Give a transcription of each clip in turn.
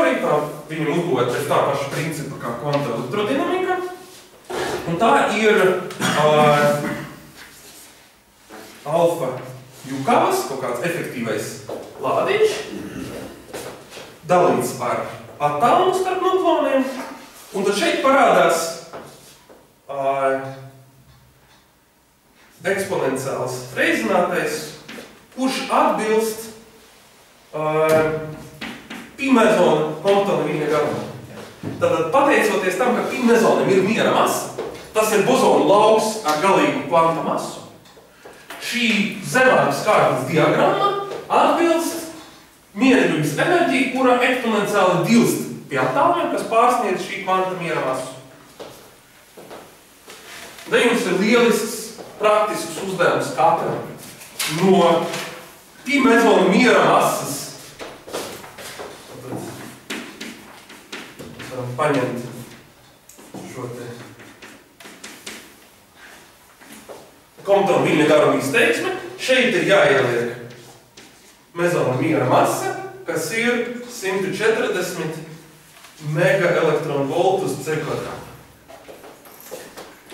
teorija, tā viņam uzbūvēt pēc tā paša principa kā kvanta elektrodinamika. Un tā ir alfa Jukavas, kaut kāds efektīvais lādiņš, dalīts ar atomu starp nukloniem. Un tad šeit parādās eksponenciāls reizinātais, kurš atbilst pi-mezona Comptona viļņa garumam. Tātad, pateicoties tam, ka pi-mezonam ir miera masa, tas ir bozonu lauks ar galīgu kvanta masu, šī zemākas kārtas diagramma atbilst mierības enerģija, kura eksponenciāli dilst pie attālumiem, kas pārsniedz šī kvanta miera masu. Da jums ir lielisks praktisks uzdevums katram no pi-mezona miera masas. Varam paņemt šo te Comptona viļņa garuma izteiksme. Šeit ir jāieliek mezona miera masa, kas ir 140 megaelektronvoltu uz C kvadrātu.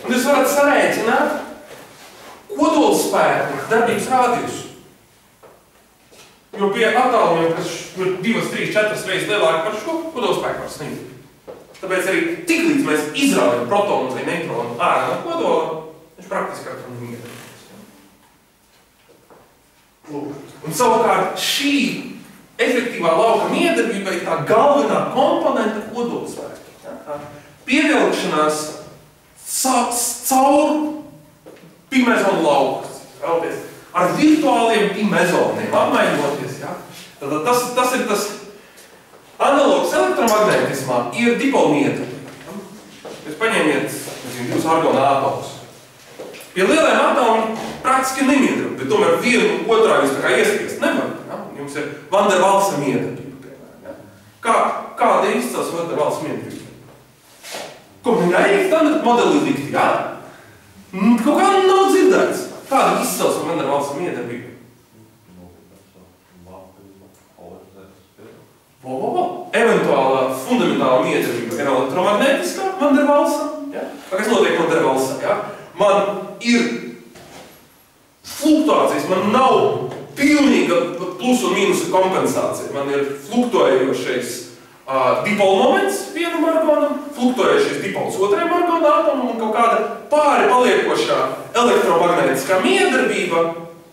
Un jūs varat sarēķināt kodola spēku darbības rādījusu. Jo pie attālumiem, kas ir 2, 3, 4 reizes lielāki par šo, kodola spēku var sniegt. Tāpēc arī tiklīdz mēs izraujam protonu vai neutronu ārā no kodola, viņš praktiski katram miera. Un savukārt šī efektīvā lauka miedarbība ir tā galvenā komponenta kodola spēka. Pievilkšanās caur pi-mezonu lauku. Ar virtuāliem pi-mezoniem apmainoties. Ja? Tad tas ir tas analogs elektromagnetismā ir dipola miedarbība. Jūs paņēmiet, divus argona atomus. Pie lieliem atomiem praktiski nemiedarbība, bet tomēr vienu otrā jūs tā kā iespiest nevar. Ja? Jums ir Van der Waals miedarbība, piemēram. Ja? Kāda ir izcels Van der Waals miedarbība? Kombinēja standarta modeli likt, jā? Kaut kā nav dzirdēts. Kāda ir izcels Van der Waals miedarbība? Eventuālā fundamentāla miedarbība ir elektromagnētiskā Van der Waalsam. Ja? Kas notiek Van der Waalsam? Ja? Man ir fluktuācijas, man nav pilnīga plus un mīnusa kompensācija. Man ir fluktuējošais dipola moments vienam argonam, fluktuējošais dipols otrajam argona atomam un kaut kāda pāri paliekošā elektromagnētiskā miedarbība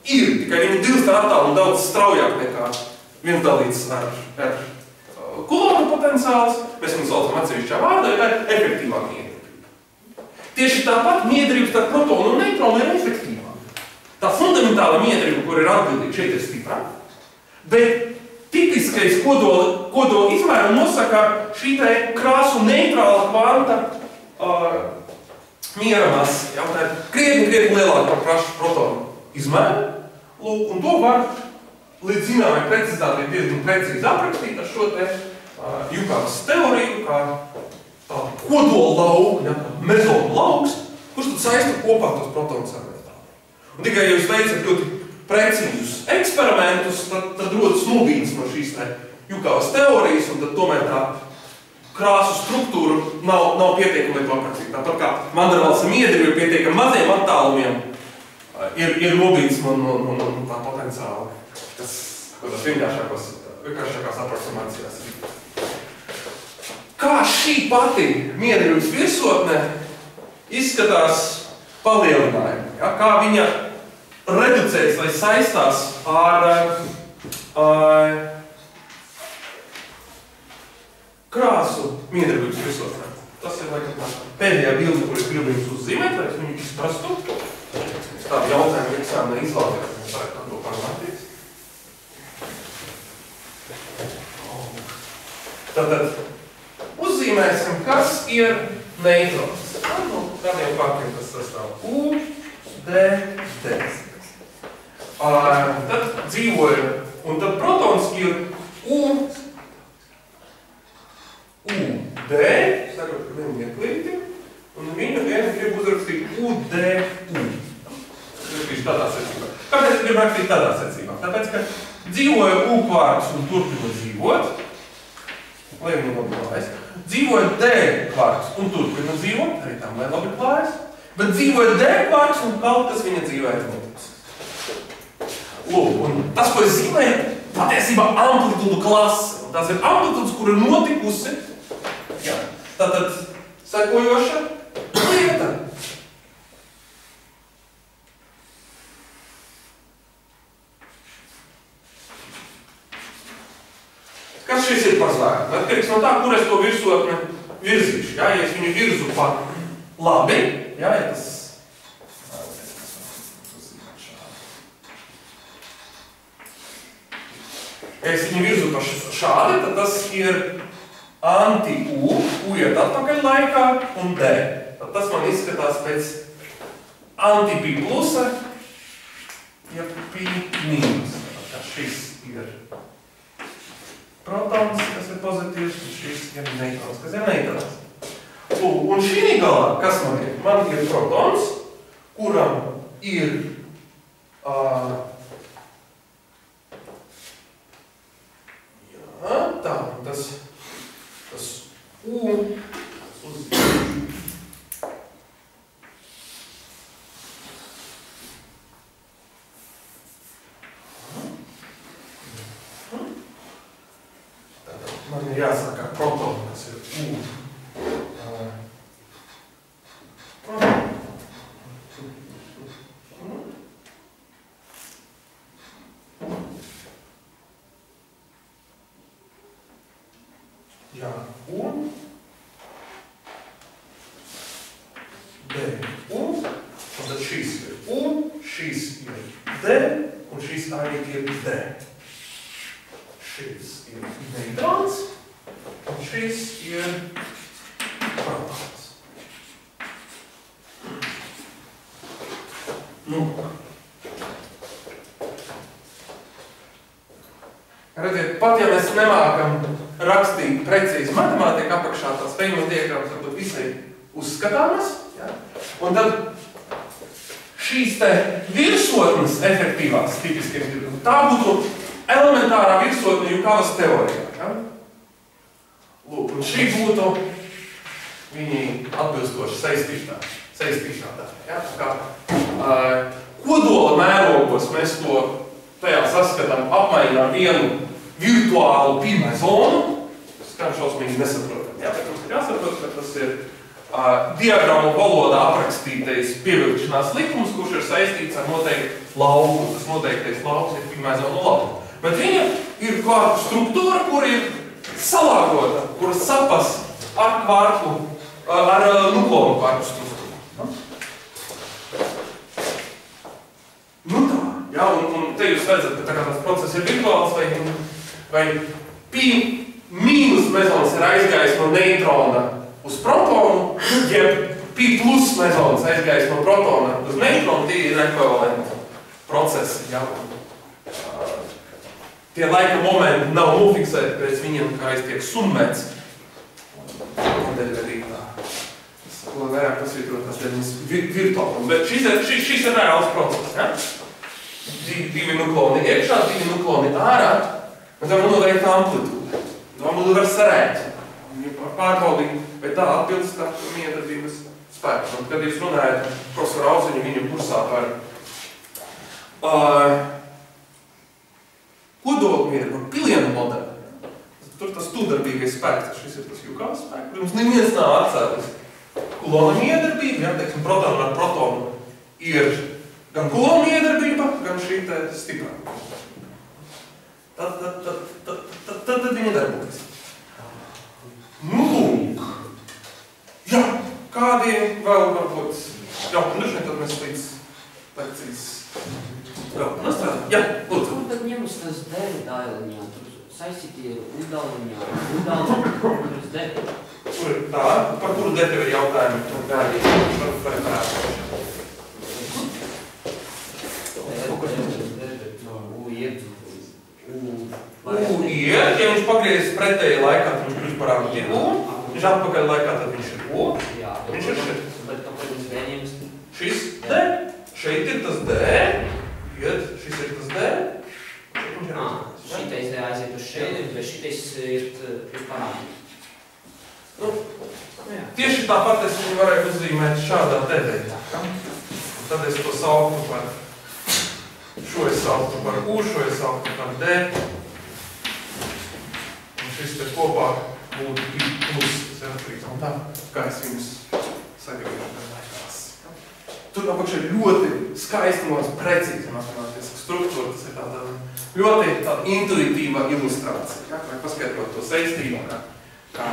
ir, tikai viņi dilst ar attālumu daudz straujāk nekā viens dalīts ar Coulomba potenciāls. Mēs viņu saucam atsevišķā vārdā, ir efektīvā miedarbība. Tieši tāpat miedarbība starp protonu un neutronu ir efektīvā. Tā fundamentāla miedarbība, kur ir atbildīga, šeit ir stiprā, bet tipiskais kodola izmēru nosaka šī te krāsu neitrāla kvanta miera masa. Ja? Tā ir krietni lielāka par krašu protonu izmēru. Lūk, un to var līdz zināmai precizitātei diezgan precīzi aprakstīt ar šo te Jukavas teoriju, kā tādu kodola lauku, ja? Mezona lauks, kurš tad saista kopā tos protonus ar neutrāniem. Un tikai, ja jūs veicat ļoti precīzus eksperimentus, tad rodas nobīdes no šīs te Jukavas teorijas, un tad tomēr tā krāsu struktūra nav pietiekami, lai to aprakstīt. Tāpat kā Van der Waalsa miedarbība pietiekami maziem attālumiem ir nobīdes no tā potenciāla, kas kādās vienkāršākās aproksimācijās ir. Kā šī pati miedarbības virsotne izskatās palielinājumi? Ja? Kā viņa reducējas vai saistās ar krāsu miedarbības virsotnē? Tas ir laikam pēdējā bilde, kur es gribu jums uzzīmēt, lai es viņu izprastu. Tādu jautājumu eksāmenā izlādēt, mēs varētu par to parunāties. Tātad uzzīmēsim, kas ir neitrons. No kādiem faktiem tas sastāv? U, D, D. Tad dzīvoja, un tad protons ir U, D, sakot, ka viņu ieklīti, un viņu vienu grib uzrakstīt U, D, U. Es tādā secībā. Kāpēc es gribu rakstīt tādā secībā? Tāpēc, ka dzīvoja U kvārks un turpina dzīvot, lai viņam labi klājas. Dzīvoja D kvarks un turpina dzīvot, arī tam lai labi klājas. Bet dzīvoja D kvarks un kaut kas viņa dzīvē ir noticis. Lūk, un tas, ko es zīmēju, patiesībā amplitūdu klase. Un tās ir amplitūdas, kur ir notikusi. Jā. Tātad sekojoša lieta. Kas šis ir par zvēru? Atkarīgs no tā, kur es to virsotni virzīšu. Jā, ja es viņu virzu pa labi, jā, ja tas... Ja es viņu virzu pa šādi, tad tas ir anti-U, U iet atpakaļ laikā un D. Tad tas man izskatās pēc anti-Pi plusa, ja Pi mīnus. Tad šis ir protons, kas ir pozitīvs, un šis ir neitrons, kas ir neitrons. Un šī galā, kas man ir? Man ir protons, kuram ir tā, tas U uz man ir jāsaka protonu, kas ir U. Jā, un D, U, un tad šīs ir U, šīs ir D, un šīs arī ir D. Šīs ir neitrons, un šīs ir protons. Nu, redziet, pat ja mēs nemākam rakstīt precīzi matemātiku apakšā, tās Feynman diagrammas varbūt visai uzskatāmas. Ja? Un tad šīs te virsotnes efektīvās tipiski, tā būtu elementārā virsotne Jukavas teorijā. Ja? Lūk, un šī būtu viņi atbilstoši saistītā. Ja? Tā kā kodola mērogos mēs to tajā saskatām apmaiņā vienu virtuālu pirmai zonu, skan šausmīgi nesaprotam. Jā, bet mums ir jāsaprot, ka tas ir diagrammu valodā aprakstītais pievilkšanās likums, kurš ir saistīts ar noteiktu lauku. Tas noteiktais lauks ir pirmai zonu lauku. Bet viņa ir kvarku struktūra, kur ir salāgota, kur sapas ar kvarku, ar nuklonu kvarku struktūru. Nu tā, jā, un te jūs redzat, ka tā kā tas process ir virtuāls vai Pi mīnus mezons ir aizgājis no neitrona uz protonu, jeb Pi plus mezons aizgājis no protona uz neitronu, tie ir ekvivalenti procesi. Ja? Tie laika momenti nav nofiksēti pēc viņiem, kā tiek summēts. Tādēļ arī tā. Ko vairāk pasvītrot, tas ir virtuāli. Bet šis ir reāls process. Ja? Divi nukloni iekšā, divi nukloni ārā. Bet tam noteikta amplitūda. To mums var sarēt. Pārbaudīt, vai tā atbilst tā miedarbības spēku. Un, kad jūs runājat profesoru Auziņu viņu kursā par kodolmieru, par pilienu modeli, tur tas tūdarbīgais spēks, šis ir tas Jukavas spēks. Protams, neviens nav atcēlis kulona miedarbība, ja, teiksim, protonu ar protonu ir gan kulona miedarbība, gan šī te stiprā. Tad viņa darbojas. Nu, lūk. Jā, kādi vēl varbūt jautājumi, tad mēs līdz lekcijas vēl nostrādājam. Jā, lūdzu. Kur tad ņemas tas D dailiņā? Tur saistīti ir U dailiņā, kur ir D. Kur ir tā? Par kuru D tev ir jautājumi? U iet. U iet, ja viņš pagriezis pretēji laikā, tad viņš kļūst par U. Viņš atpakaļ laikā, tad viņš ir U. Jā, viņš ir šeit. Bet kāpēc viņš vienības? Šis D, šeit ir tas D, iet, šis ir tas D, šeit viņš ir šitais aiziet uz šeit, bet šitais ir parādīt. Tieši tāpat es viņu varēju uzzīmēt šādā te veidā. Tad es to sauktu par, šo es sauktu par U, šo es sauktu par D. Un šis te kopā būtu I plus Z3. Un tā, kā es viņus sagriežu laikās. Tur apakšā ir ļoti skaistumos, precīzi matemātiska struktūra. Tas ir tāda ļoti intuitīva ilustrācija. Ja? Vai paskaidrot to saistību, kā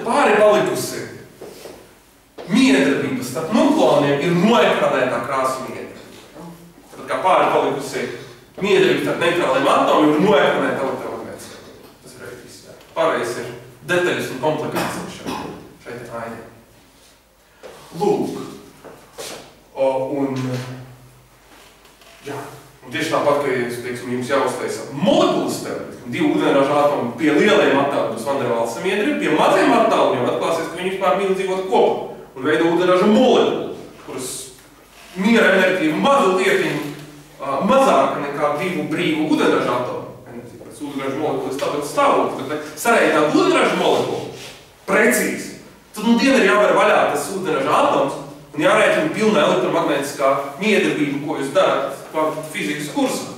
pāri palikusi miedarbība starp nukloniem ir noekranētā krāsu miedarbība. Tad kā pāri palikusi miedarbība starp neitrāliem atomiem ir noekranētā elektromagnētiskā. Tas ir arī viss. Pārējais ir detaļas un komplikācijas šeit ir ainē. Lūk. Un tieši tāpat, ka jums jāuztaisa molekulas teorētiski, divu ūdeņraža atomu pie lielajiem attālumiem būs Van der Waals samiedrība, pie maziem attālumiem atklāsies, ka viņi vispār mīl dzīvot kopā un veido ūdeņraža molekulu, kuras miera enerģija mazu lietiņu mazāka nekā divu brīvu ūdeņraža atomu. Pēc ūdeņraža molekula ir stabils stāvoklis, bet sarēķināt ūdeņraža molekulu precīzi. Tad diena ir jāver vaļā tas ūdeņraža atoms un jārēķina pilna elektromagnētiskā miedarbība, ko jūs darat fizikas kursā.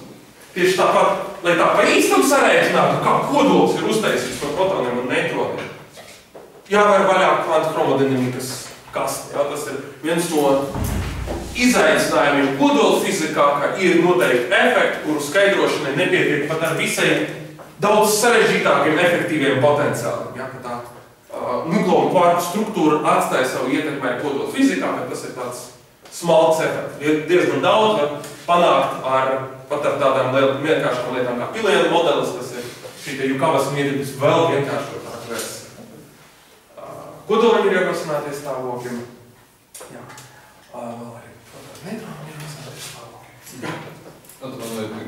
Tieši tāpat, lai tā pa īstam sarēķinātu, kā kodols ir uztaisīts no protoniem un neitroniem, jāvēr vaļā kvantu chromodinamikas kasti. Ja? Tas ir viens no izaicinājumiem kodola fizikā, ka ir noteikti efekti, kuru skaidrošanai nepietiek pat ar visai daudz sarežģītākiem efektīviem potenciāliem. Ja? Ka tā nuklonu kvantu struktūra atstāja savu ietekmē kodola fizikā, bet tas ir tāds smalks efekts. Ir diezgan daudz var panākt pat ar tādām vienkāršām lietām kā pilienu modelis, tas ir šī te Jukavas miedarbības vēl vienkāršotāk versija. Kodolam ir ierosinātie stāvokļi. Jā. Vēl arī neitronam ir ierosinātie stāvokļi.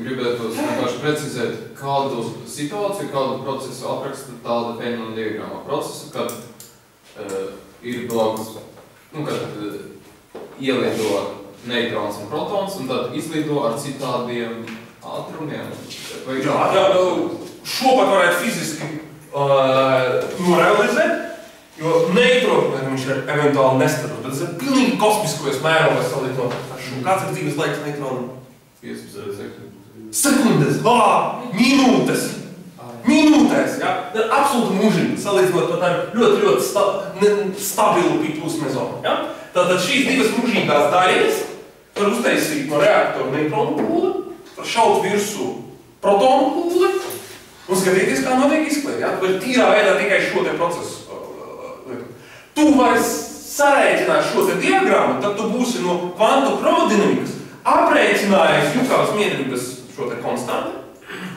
Gribētu vienkārši precizēt, kādu situāciju, kādu procesu apraksta tāda Feynmana diagramma procesu, kad ir blakus, kad ielido neitrons un protons, un tad izlido ar citādiem ātrumiem. Šopat varētu fiziski norealizēt, jo neitrons, viņš ir eventuāli nestabils, bet tas ir pilnīgi kosmiskos mērogos salīdzinot ar šo. Kāds ir dzīves laiks neitronam? 15 sekundes, minūtes. Minūtēs, ja? Absolūti mūžīgi, salīdzinot par tādiem ļoti stabilu Pi plus mezonu. Ja? Tātad šīs divas mūžīgās daļas var uztaisīt no reaktoru neitronu pūli, var šaut virsū protonu pūli un skatīties, kā notiek izklēja. Ja? Tu vari tīrā veidā tikai šo te procesu lietu. Tu vari sarēķināt šo te diagrammu, tad tu būsi no kvantu chromodinamikas aprēķinājis Jukavas miedarbības šo te konstantu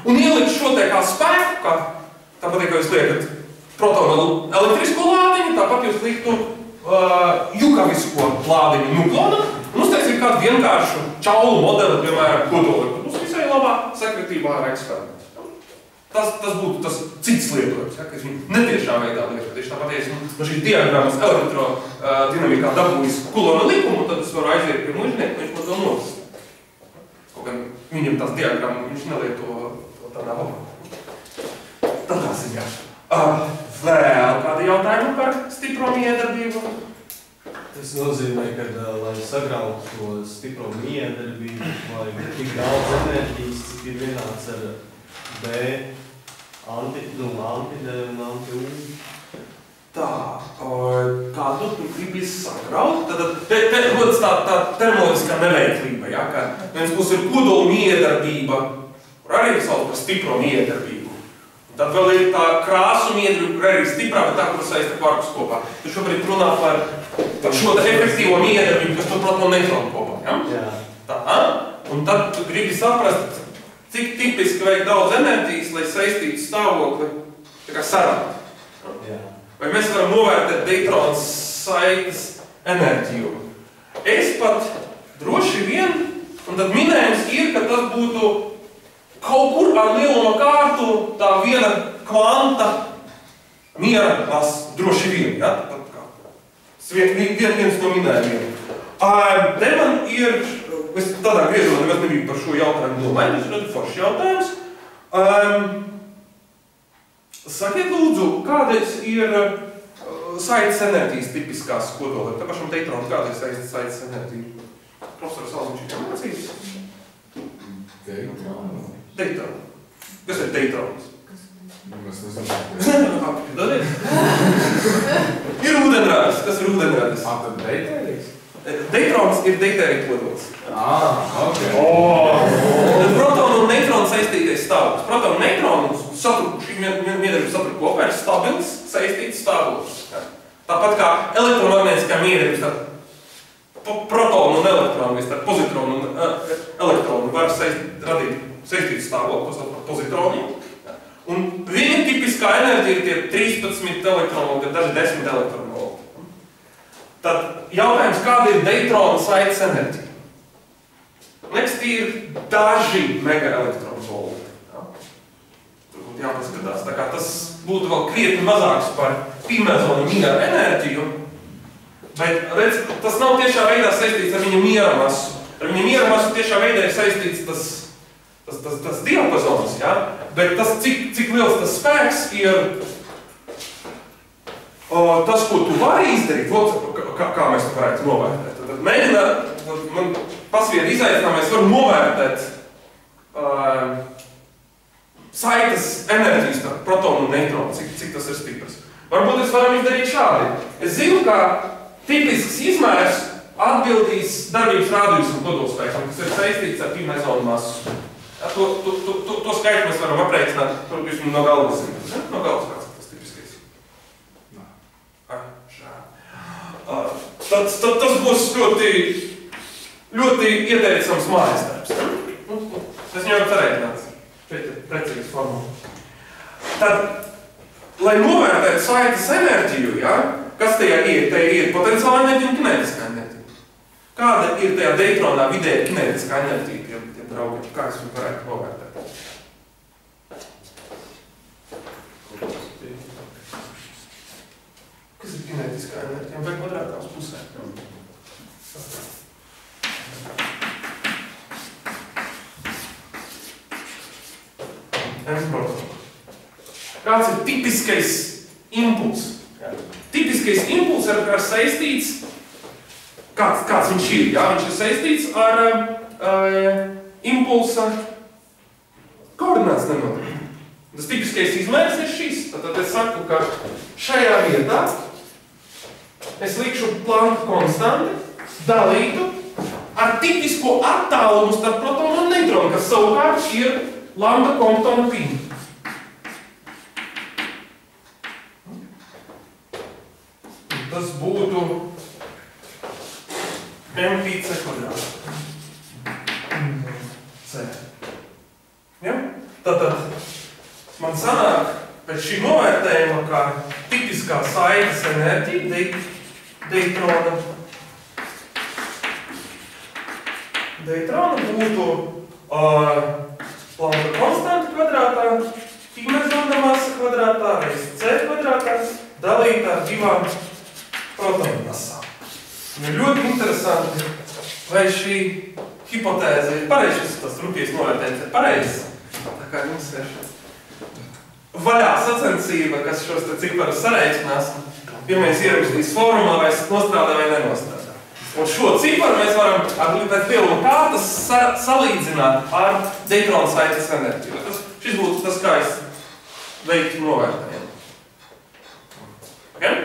un ielikt šo te kā spēku, tāpat, ka jūs liekat protonu elektrisko lādiņu, tāpat jūs liktu jukavisko lādiņu nuklonam un uztaisīt kādu vienkāršu čaulu modeli, piemēram, kodoli, kas būs visai labā sakritībā ar eksperimentu. Tas būtu tas cits lietojums, ja, kas viņu netiešā veidā lietot. Tieši tāpat, ja esmu no šīs diagrammas elektrodinamikā dabūjis Kulona likumu, tad es varu aiziet pie mužnieku, viņš to notas. Kaut gan viņam tās diagramma, viņš nelieto tādā labā. Tādā ziņā. Vēl kādi jautājumi par stipro miedarbību? Tas nozīmē, ka, lai sagrautu to stipro miedarbību, vajag tik daudz enerģijas, cik ir vienāds ar B, anti-D un anti-U. Tā, kādu tu gribi sagraut? Te rodas tā termoloģiskā neveiklība, ja? Ka viens puses ir kodola miedarbība, kur arī sauc par stipro miedarbību. Tad vēl ir tā krāsu miedarbība, kur arī stiprā, bet tā, kur saista kvarkus kopā. Tu šobrīd runā par šo efektīvo miedarbību, kas tur protonu neitronu kopā, ja? Jā. Tā, un tad tu gribi saprast, cik tipiski vajag daudz enerģijas, lai saistītu stāvokli, tā kā sarāt. Jā. Vai mēs varam novērtēt neitronu saites enerģiju? Es pat droši vien, un tad minējums ir, ka tas būtu kaut kur ar lieluma kārtu tā viena kvanta miera masa, droši vien, ja? Viens no minējumiem. Te man ir, es tādā griezumā nemaz nebiju par šo jautājumu domāju, tas ir foršs jautājums. Sakiet lūdzu, kādas ir saites enerģijas tipiskās kodolā? Te pašam Deitrons, kāda ir saites enerģija? Profesors Alziņš ir mācījis? Deitrons. Kas ir Deitrons? Mēs nezinām. Ir ūdenradis. Kas ir ūdenradis? Tad deitērijas? Deitrons ir deitērija kodols. Ok. Protonu un neitronu saistītais stāvoklis. Protonu un neitronu šī miedarbība satura kopā ir stabils, saistīts stāvoklis. Tāpat kā elektromagnētiskā miedarbība starp protonu un elektronu, vai starp pozitronu un elektronu var radīt saistīts stāvoklis par pozitroniem. Un viņa tipiskā enerģija ir tie 13 elektronvolti, daži 10 elektronvolti. Tad jautājums, kāda ir Deitrona saites enerģija? Liekas, tie ir daži megaelektronvolti. Tur būtu jāpaskatās. Tā kā tas būtu vēl krietni mazāks par pīmezonu miera enerģiju, bet redz, tas nav tiešā veidā saistīts ar viņa miera masu. Ar viņa miera masu tiešā veidā ir saistīts tas diapazons, ja? Bet tas, cik liels tas spēks ir tas, ko tu vari izdarīt, kā mēs to varētu novērtēt. Tad mēģina, man pasviera izaicinājumā, es varu novērtēt saites enerģijas par protonu un neitronu, cik tas ir stiprs. Varbūt es varam izdarīt šādi. Es zinu, ka tipisks izmērs atbildīs darbības rādījus un kodolspēks, kas ir saistīts ar pīmezonu masu. To skaitu mēs varam aprēķināt, protams, no galvas. No galvas kāds ir tas tipiskais. Tas būs ļoti ieteicams mājas darbs. Tas jau ir sarēķināts. Šeit ir precīzi formula. Tad, lai novērtētu saites enerģiju, ja, kas tajā ir? Te ir potenciāla enerģija un kinētiskā enerģija. Kāda ir tajā Deitronā vidēja kinētiskā enerģija? Draugi, kā es viņu varētu novērtēt? Kas ir kinētiskā enerģija? Vai kvadrātā uz pusē? Kāds ir tipiskais impulss? Tipiskais impulss ar saistīts, kāds viņš ir? Jā, viņš ir saistīts ar impulsa koordināts nenotiek. Tas tipiskais izmērs ir šis. Tad es saku, ka šajā vietā es likšu Planka konstanti dalītu ar tipisko attālumu starp protonu un neitronu, kas savukārt ir lambda Comptona pi. Tas būtu m pi c kvadrāts. Ja? Tātad man sanāk pēc šī novērtējuma, kā tipiskā saites enerģija Deitrona būtu Planka konstanta kvadrātā, pīmezona masa kvadrātā, reiz c kvadrātā, dalīta ar divām protonu masām. Ir ļoti interesanti, vai šī hipotēze ir pareizs, tas rūpīgs novērtējums ir pareizs. Tā kā jums ir vaļā sacensība, kas šos te ciparus sareiķinās, pirmais ierakstīs formulā, vai nostrādā vai nenostrādā. Un šo ciparu mēs varam pēc lieluma kārtas salīdzināt ar Deitrona saites enerģiju. Šis būtu tas, kā es veiktu novērtējumu. Okay?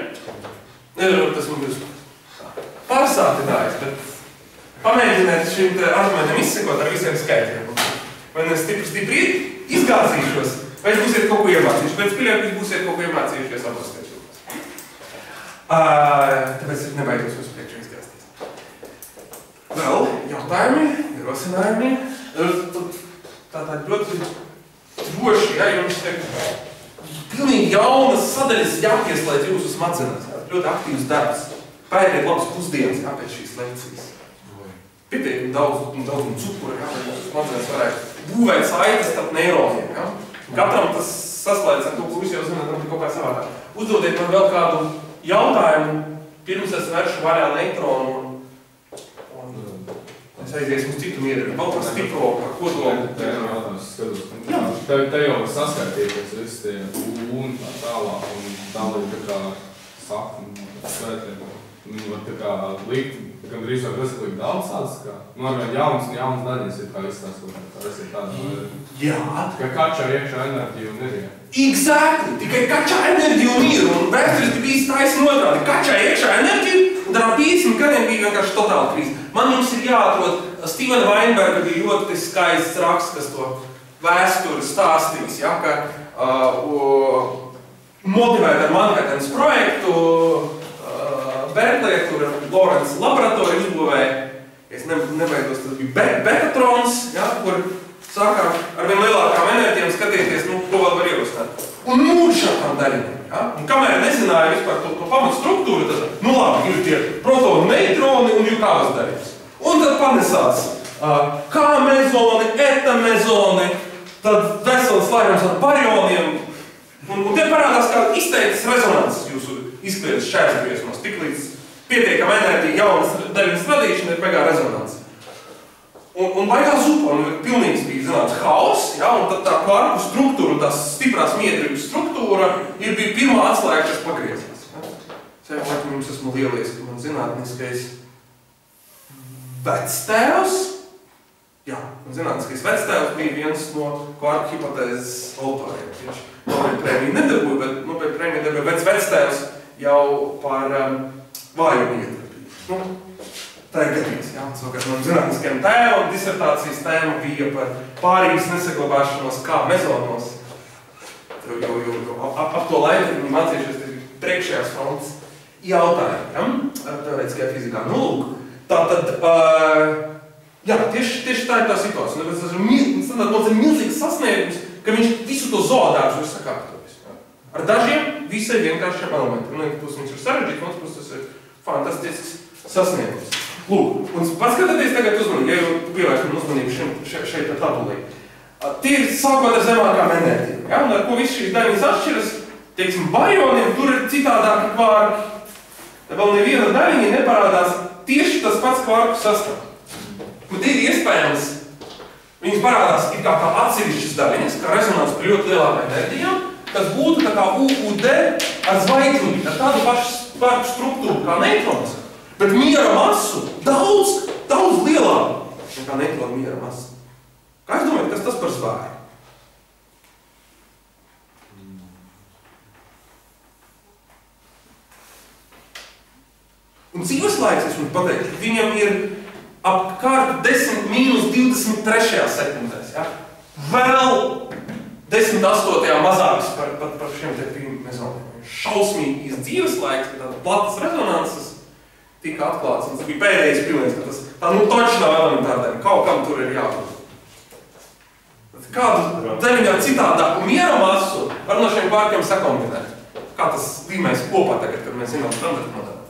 Nezinu, tas man būs pārsātinājis, bet pamēģiniet šim argumentam izsekot ar visiem skaitļiem. Vai es stipri izgāzīšos, vai es būsiet kaut ko iemācījuši. Pēc pieļauju, ka būsiet kaut ko iemācījušies abos skaitļos. Tāpēc es nebaidos uz priekšu izgāzties. Vēl jautājumi, ierosinājumi. Tātad ļoti droši, ja jums pilnīgi jaunas sadaļas jāpieslēdz jūsu smadzenēs. Ļoti aktīvs darbs. Paēdiet labas pusdienas, jā, pēc šīs lekcijas. Pietiekami daudz cukura, jā, lai mūsu smadzenes varētu būvēt saites starp neironiem, jā. Katram tas saslēdz ar to, ko jūs jau zināt, tam ir kaut kā savādāk. Uzdodiet man vēl kādu jautājumu, pirms es vēršu vaļā neitronu un aiziesim uz citu mieru, vēl par stipro, par kodolu. Tā ir jautājums, skatos. Te jau var saskaitīties visi tie un tā tālāk, un tālāk tā kā sakni, svētiem. Viņi var tā kā likt, gan drīz var likt daudz tādas, kā, arvien jaunas daļas ir kā izstāstot, tā ir tāda, Jā. ka kačā iekšā enerģija un ir. Exactly! Tikai kačā enerģija un ir, un vēsturiski bijis taisni otrādi. Kačā iekšā enerģija, un tā 50 gadiem bija vienkārši totāla krīze. Man jums ir jāatrod, Stevena Weinberga bija ļoti skaists raksts, kas to vēsturi stāstījis, ja, ka motivēt ar Manhattanas projektu Berkeley, kur Lorentz laboratorija izbūvēja, es nebeidos, tas bija Betatrons, ja, kur sākā ar vien lielākām enerģijām skatīties, ko vēl var ierosināt. Un mūžšākām daļām. Ja? Un kamēr nezināja vispār to pamatstruktūru, tad, labi, ir tie protoni, neitroni un jukāvas daļas. Un tad panesās K-mezoni, eta-mezoni, tad vesels laiņums ar barioniem. Un tie parādās kā izteiktas rezonances jūsu izkliedes šķērsgriezumos, tik līdz pietiekama enerģija jaunas daļas radīšana ir beigā rezonances. Un baigā zupa, un pilnīgs bija, zināms, haoss, ja, un tad tā kvarku struktūra, tās stiprās miedrības struktūra bija pirmā atslēga, kas pagriezās. Ja. Sev laikam jums esmu lielies, ka man zinātniskais vectēvs, jā, zinātniskais vectēvs bija viens no kvarku hipotēzes autoriem. Viņš Nobel prēmiju nedabūja, bet Nobel prēmiju dabūja vectēvs jau par vāju miedrību. Tā ir gadījums, jā. Savukārt man zinātniskajam tēvam disertācijas tēma bija par pārības nesaglabāšanos kā mezonos. Jo ap to laiku viņi mācījušies priekšējās frontes jautājumi, ja? Teorētiskajā fizikā. Tātad, jā, tieši tā ir tā situācija. Tas ir milzīgs sasniegums, ka viņš visu to zoodārbu ir sakārtojis. Ja? Ar dažiem visai vienkāršiem elementiem. Un puses viņš ir sarežģīts, otrs puses tas ir fantastisks sasniegums. Lūk, un paskatieties tagad uzmanīgi, ja jau pievērš man uzmanību šeit par tabulī. Tie ir sākot ar zemākām enerģijām, ja? Un ar ko viss šīs daļas atšķiras, teiksim, barioniem, tur ir citādāki kvarki. Tad vēl neviena daļiņa neparādās tieši tas pats kvarku sastāvs. Bet ir iespējams, viņas parādās it kā atsevišķas daļiņas, kā rezonans par ļoti lielām enerģijām, kas būtu tā kā UUD ar zvaigžņu, ar tādu pašu kvarku struktūru kā neitrons. Bet miera masu daudz lielāku nekā neitrona miera masa. Kā es domāju, kas tas par zvēru? Un dzīves laiks, es jums pateikšu, viņam ir apkārt 10-23 sekundēs. Ja? Vēl 10-8 mazāks par šiem te trim mezoniem. Šausmīgs dzīves laiks, tāda platas rezonanses tika atklāts, un tas bija pēdējais pilnīgs, ka tas tā toči nav elementāra daļa, kaut kam tur ir jābūt. Kādu daļiņu ar citādāku miera masu var no šiem kvarkiem sakombinēt? Kā tas līmēs kopā tagad, kad mēs zinām standarta modeli?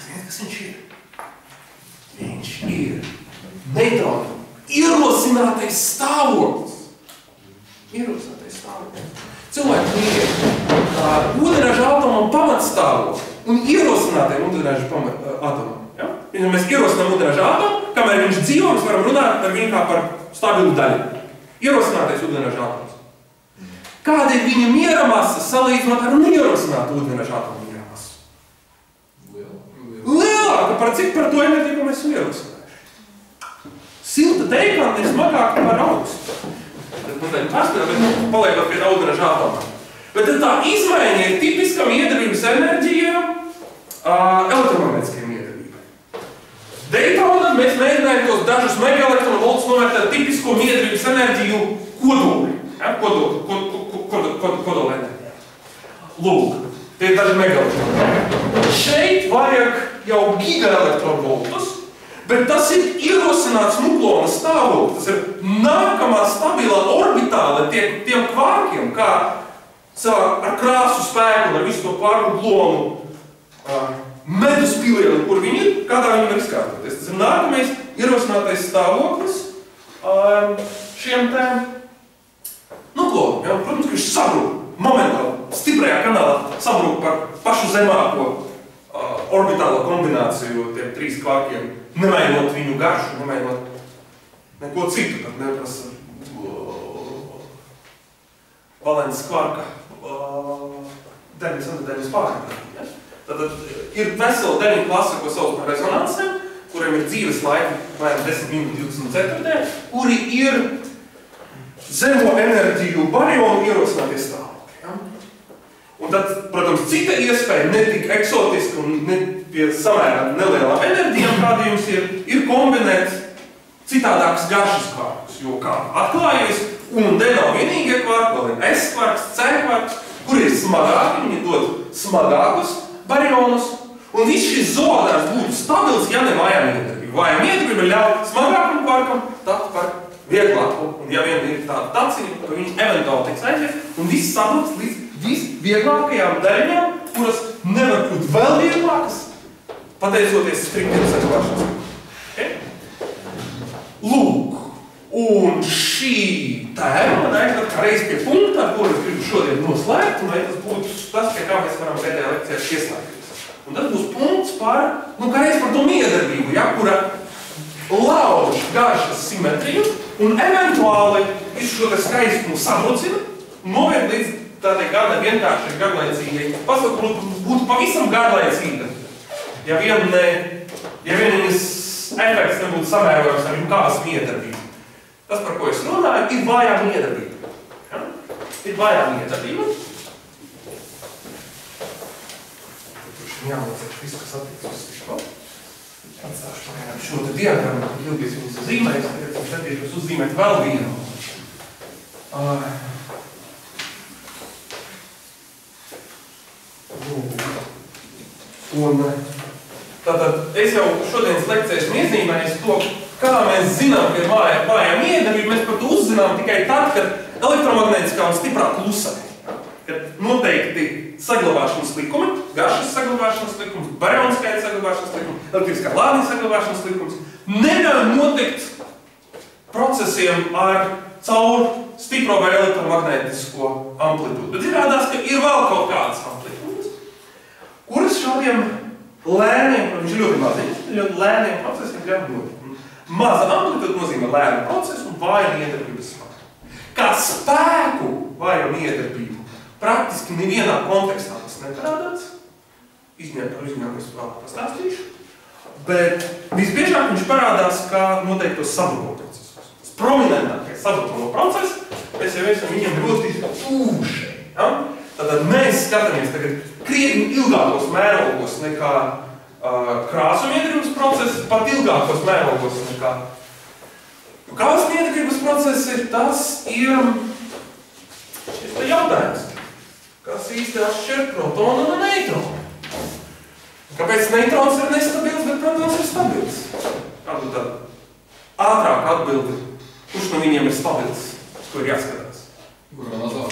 Ziniet, kas viņš ir? Viņš ir neitronu ierosinātais stāvoklis. Ierosinātais stāvoklis. Cilvēki ir ūdeņraža atomam pamatstāvoklis. Un ierosinātajiem ūdeņraža atomam. Ja? Ja mēs ierosinām ūdeņraža atomu, kamēr viņš dzīvo, mēs varam runāt par viņu kā par stabilu daļu. Ierosinātais ūdeņraža atoms. Kāda ir viņa miera masa salīdzinot ar neierosinātu ūdeņraža atomu miera masu? Lielāka par cik par to enerģiju, ko mēs esam ierosinājuši. Silta deikanta ir smagāka par augstu. Bet paliekot pie ūdeņraža atoma. Bet tā izmaiņa ir tipiska miedarbības enerģija elektromagnētiskajai miedarbībai. Daytonā mēs mēģinājām tos dažus megaelektrovoltus novērtēt tipisko miedarbības enerģiju kodoli. Ja? Kodola enerģija. Lūk, tie ir daži megaelektrovolti. Šeit vajag jau gigaelektrovoltus, bet tas ir ierosināts nuklona stāvoklis. Tas ir nākamā stabilā orbitāla tiem kvarkiem, kā ar krāsu spēku un ar visu to kvarku glonu medus pilienu, kur viņi ir, kādā viņi var izkārtoties. Tas ir nākamais ierosinātais stāvoklis šiem tēm nukloniem. Ja? Protams, ka viņš sabrūk momentāli, stiprajā kanālā sabrūk par pašu zemāko orbitālo kombināciju tiem 3 kvarkiem nemainot viņu garšu, nemainot neko citu, pat neprasa valents kvarka deviņas antidēļas pārējiem. Ja? Tātad ir vesela 9 klasa, ko sauc par rezonansēm, kuriem ir dzīves laika vairāk 10 minūtes 24, kuri ir zemo enerģiju barionu ierosinātie stāvokļi. Ja? Un tad, protams, cita iespēja, ne tik eksotiska un ne pie samērā nelielām enerģijām, kāda jums ir kombinēt citādākas garšas kvarkus, jo kā atklājies, un D nav vienīgie kvarki, vēl ir S kvarks, C kvarks, kur ir smagāki, viņi dod smagākus barionus, un viss šis zoodārs būtu stabils, ja ne vājām iedarbība. Vājām iedarbība ļauj smagākam kvarkam tapt par vieglāku, un ja vien ir tāda tacība, tad viņi eventuāli tiks aizies, un viss sabrūks līdz visvieglākajām daļiņām, kuras nevar būt vēl vieglākas, pateicoties striktiem saglabāšanas. Okay? Lūk, un šī tēma aizved kā reiz pie punkta, ar kuru es gribu šodien noslēgt, un tas būtu tas, pie kā mēs varam pēdējā lekcijā ieslēgties. Un tad būs punkts par, kā reiz par to miedarbību, ja, kura lauž garšas simetriju un eventuāli visu šo skaistumu sabrucina un noviet līdz tādai gana vienkāršai garlaicīgai. Pasaka būtu pavisam garlaicīga, ja vien viņas efekts nebūtu samērojams ar viņu kādas miedarbību. Tas, par ko es runāju, ir vājā miedarbība. Ja? Ir vājā miedarbība. Jāmācās viss, kas attiecas uz šo. Atstāšu šo te diagrammu, ilgies viņas zīmēs, tagad es centīšos uzzīmēt vēl vienu. Un tātad es jau šodienas lekcijas iezīmēju to, kā mēs zinām, ka ir vājā miedarbība, mēs par to uzzinām tikai tad, kad elektromagnētiskā un stiprā klusē. Kad noteikti saglabāšanas likumi, garšas saglabāšanas likums, barionu skaita saglabāšanas likums, elektriskā lādiņa saglabāšanas likums, neļauj notikt procesiem caur stipro vai elektromagnētisko amplitūdu. Bet izrādās, ka ir vēl kaut kādas amplitūdas, kuras šādiem lēniem, viņš ir ļoti maziņš, ļoti lēniem procesiem ļauj notikt. Maza amplitūda nozīmē lēnu procesu un vāja miedarbības spēku. Kā spēku vāja miedarbību praktiski nevienā kontekstā tas neparādās, izņemot, es vēl pastāstīšu, bet visbiežāk viņš parādās kā noteiktos sabrukuma procesos. Tas prominentākais sabrukuma process, mēs jau esam viņam ļoti tūši. Ja? Tātad mēs skatāmies tagad krietni ilgākos mērogos nekā krāsu miedarbības process, pat ilgākos mērogos nekā. Kāds miedarbības process ir, tas ir šis te jautājums. Kas īsti atšķir protonu un neitronu? Kāpēc neitrons ir nestabils, bet protons ir stabils? Kādu tad ātrāk atbildi, kurš no viņiem ir stabils, ko ir jāskatās? Kurā mazāk?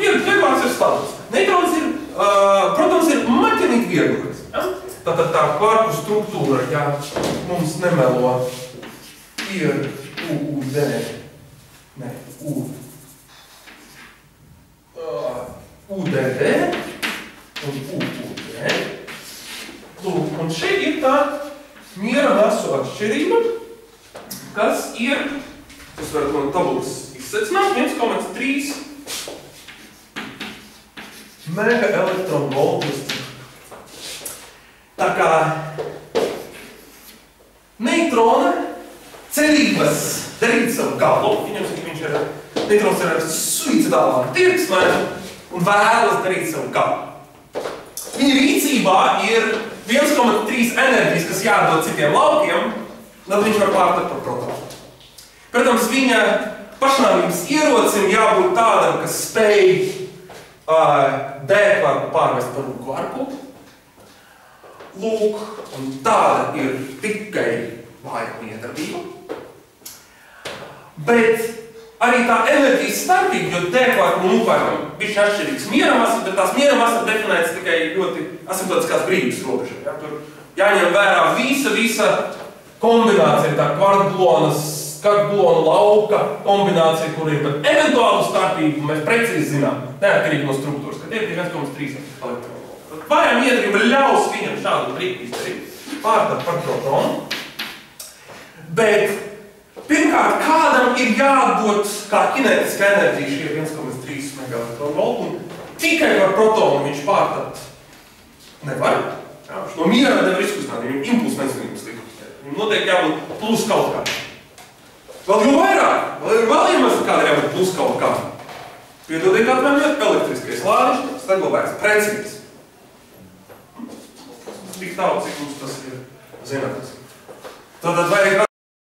Vieglāks ir stabils. Neitrons ir, protons ir maķenīgi vieglāks. Ja? Tātad tā kvarku struktūra, ja mums nemelo, ir UUD, UDD un UUD. Lūk, un šeit ir tā miera masu atšķirība, kas ir, jūs varat no tabulas izsecināt, 1,3 mega elektronvoltus. Tā kā neitrona cerības darīt savu galu, neitrons ir ar suicidālām tirksmēm un vēlas darīt savu galu. Viņa rīcībā ir 1,3 enerģijas, kas jādod citiem laukiem, tad viņš var pārtakt par protonu. Protams, viņa pašnāvības ierocim jābūt tādam, kas spēj D-kvarku pārvest par U-kvarku. Lūk, un tāda ir tikai vāja miedarbība. Bet arī tā enerģijas starpība, jo D-kvarku un U-kvarkam bišķi atšķirīgs miera masa, bet tās miera masa definētas tikai ļoti asymptotiskās brīvības robežā. Ja? Tur jāņem vērā visa kombinācija, tā kvarkgluonu lauka kombinācija, kur ir, bet eventuālu starpību mēs precīzi zinām, neatkarīgi no struktūras, ka tie ir 1,3 elektronu. Vājā miedarbība ļaus viņam šādu triku izdarīt. pārtap par protonu, bet pirmkārt, kādam ir jāatdod kā kinētiska enerģija šie 1,3 megaelektronu, un tikai par protonu viņš pārtapt nevar. Jā, viņš no miera nevar izkustināt, viņam impulsu nezinības likustēt. Viņam noteikti jābūt plus kaut kā. Vēl jau vairāk, vēl iemesli, kāda ir jābūt plus kaut kā. Piedodiet atvainojiet, elektriskais lādiņš saglabājas precīzi. Tik tālu, cik mums tas ir zināms. Tātad vajag